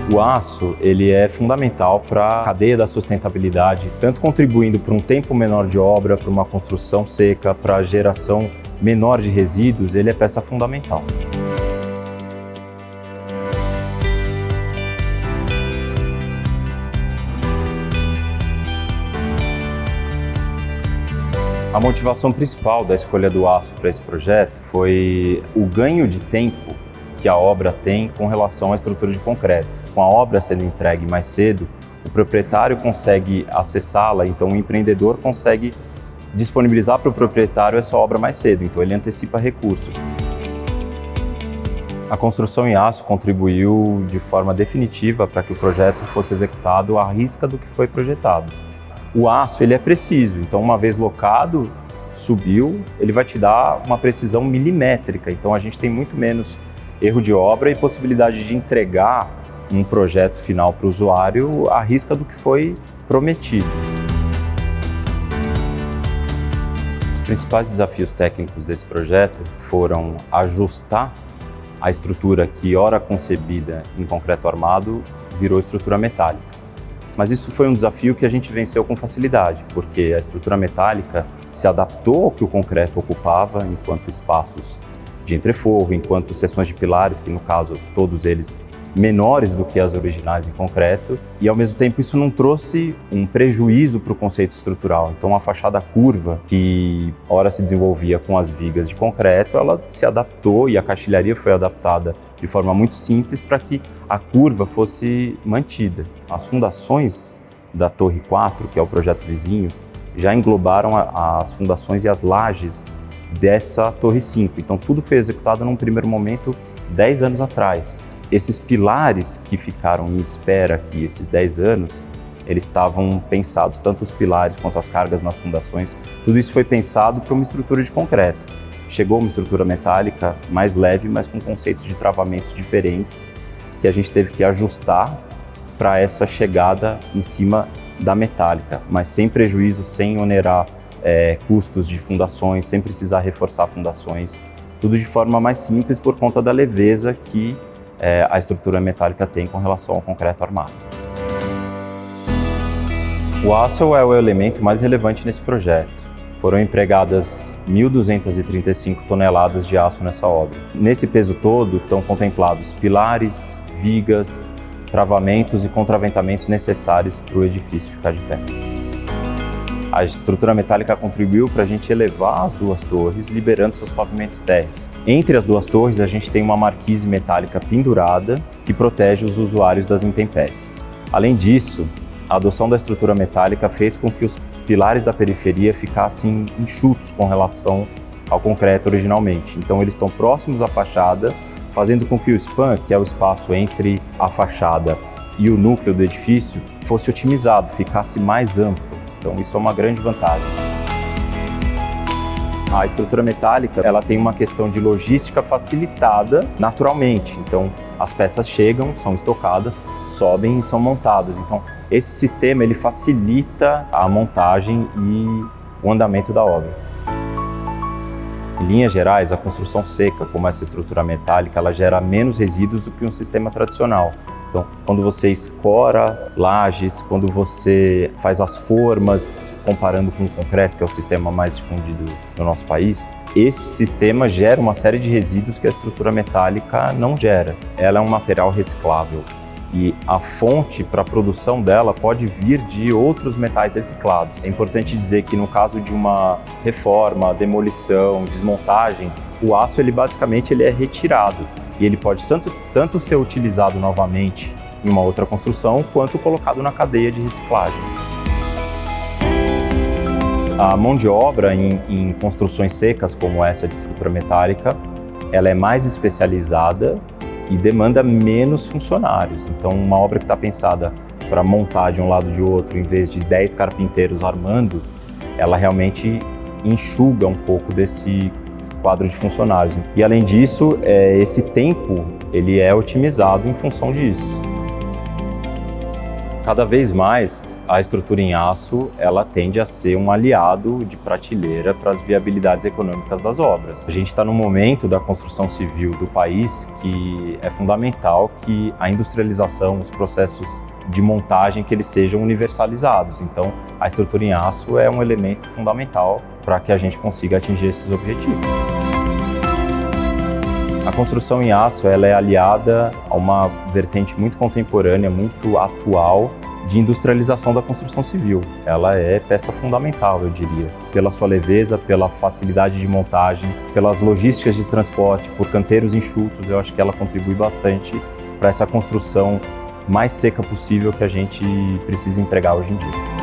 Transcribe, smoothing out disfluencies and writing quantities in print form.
O aço, ele é fundamental para a cadeia da sustentabilidade, tanto contribuindo para um tempo menor de obra, para uma construção seca, para a geração menor de resíduos, ele é peça fundamental. A motivação principal da escolha do aço para esse projeto foi o ganho de tempo que a obra tem com relação à estrutura de concreto. Com a obra sendo entregue mais cedo, o proprietário consegue acessá-la, então o empreendedor consegue disponibilizar para o proprietário essa obra mais cedo, então ele antecipa recursos. A construção em aço contribuiu de forma definitiva para que o projeto fosse executado à risca do que foi projetado. O aço ele é preciso, então uma vez locado, subiu, ele vai te dar uma precisão milimétrica, então a gente tem muito menos erro de obra e possibilidade de entregar um projeto final para o usuário à risca do que foi prometido. Os principais desafios técnicos desse projeto foram ajustar a estrutura que, ora concebida em concreto armado, virou estrutura metálica. Mas isso foi um desafio que a gente venceu com facilidade, porque a estrutura metálica se adaptou ao que o concreto ocupava enquanto espaços de entreforro, enquanto seções de pilares, que no caso todos eles menores do que as originais em concreto, e ao mesmo tempo isso não trouxe um prejuízo para o conceito estrutural. Então a fachada curva, que ora se desenvolvia com as vigas de concreto, ela se adaptou e a caixilharia foi adaptada de forma muito simples para que a curva fosse mantida. As fundações da Torre 4, que é o projeto vizinho, já englobaram as fundações e as lajes dessa Torre 5. Então tudo foi executado num primeiro momento 10 anos atrás. Esses pilares que ficaram em espera aqui esses 10 anos, eles estavam pensados, tanto os pilares quanto as cargas nas fundações, tudo isso foi pensado para uma estrutura de concreto. Chegou uma estrutura metálica mais leve, mas com conceitos de travamentos diferentes, que a gente teve que ajustar para essa chegada em cima da metálica, mas sem prejuízo, sem onerar custos de fundações, sem precisar reforçar fundações, tudo de forma mais simples por conta da leveza que a estrutura metálica tem com relação ao concreto armado. O aço é o elemento mais relevante nesse projeto. Foram empregadas 1.235 toneladas de aço nessa obra. Nesse peso todo estão contemplados pilares, vigas, travamentos e contraventamentos necessários para o edifício ficar de pé. A estrutura metálica contribuiu para a gente elevar as duas torres, liberando seus pavimentos térreos. Entre as duas torres, a gente tem uma marquise metálica pendurada que protege os usuários das intempéries. Além disso, a adoção da estrutura metálica fez com que os pilares da periferia ficassem enxutos com relação ao concreto originalmente. Então, eles estão próximos à fachada, fazendo com que o span, que é o espaço entre a fachada e o núcleo do edifício, fosse otimizado, ficasse mais amplo. Então isso é uma grande vantagem. A estrutura metálica, ela tem uma questão de logística facilitada naturalmente. Então as peças chegam, são estocadas, sobem e são montadas. Então esse sistema ele facilita a montagem e o andamento da obra. Em linhas gerais, a construção seca, como essa estrutura metálica, ela gera menos resíduos do que um sistema tradicional. Então, quando você escora lajes, quando você faz as formas, comparando com o concreto, que é o sistema mais difundido no nosso país, esse sistema gera uma série de resíduos que a estrutura metálica não gera. Ela é um material reciclável e a fonte para a produção dela pode vir de outros metais reciclados. É importante dizer que no caso de uma reforma, demolição, desmontagem, o aço basicamente é retirado. E ele pode tanto ser utilizado novamente em uma outra construção, quanto colocado na cadeia de reciclagem. A mão de obra em construções secas, como essa de estrutura metálica, ela é mais especializada e demanda menos funcionários. Então, uma obra que está pensada para montar de um lado e de outro, em vez de 10 carpinteiros armando, ela realmente enxuga um pouco desse quadro de funcionários. E além disso, esse tempo ele é otimizado em função disso. Cada vez mais, a estrutura em aço, ela tende a ser um aliado de prateleira para as viabilidades econômicas das obras. A gente está num momento da construção civil do país que é fundamental que a industrialização, os processos de montagem, que eles sejam universalizados. Então, a estrutura em aço é um elemento fundamental para que a gente consiga atingir esses objetivos. A construção em aço ela é aliada a uma vertente muito contemporânea, muito atual, de industrialização da construção civil. Ela é peça fundamental, eu diria, pela sua leveza, pela facilidade de montagem, pelas logísticas de transporte, por canteiros enxutos. Eu acho que ela contribui bastante para essa construção mais seca possível que a gente precisa empregar hoje em dia.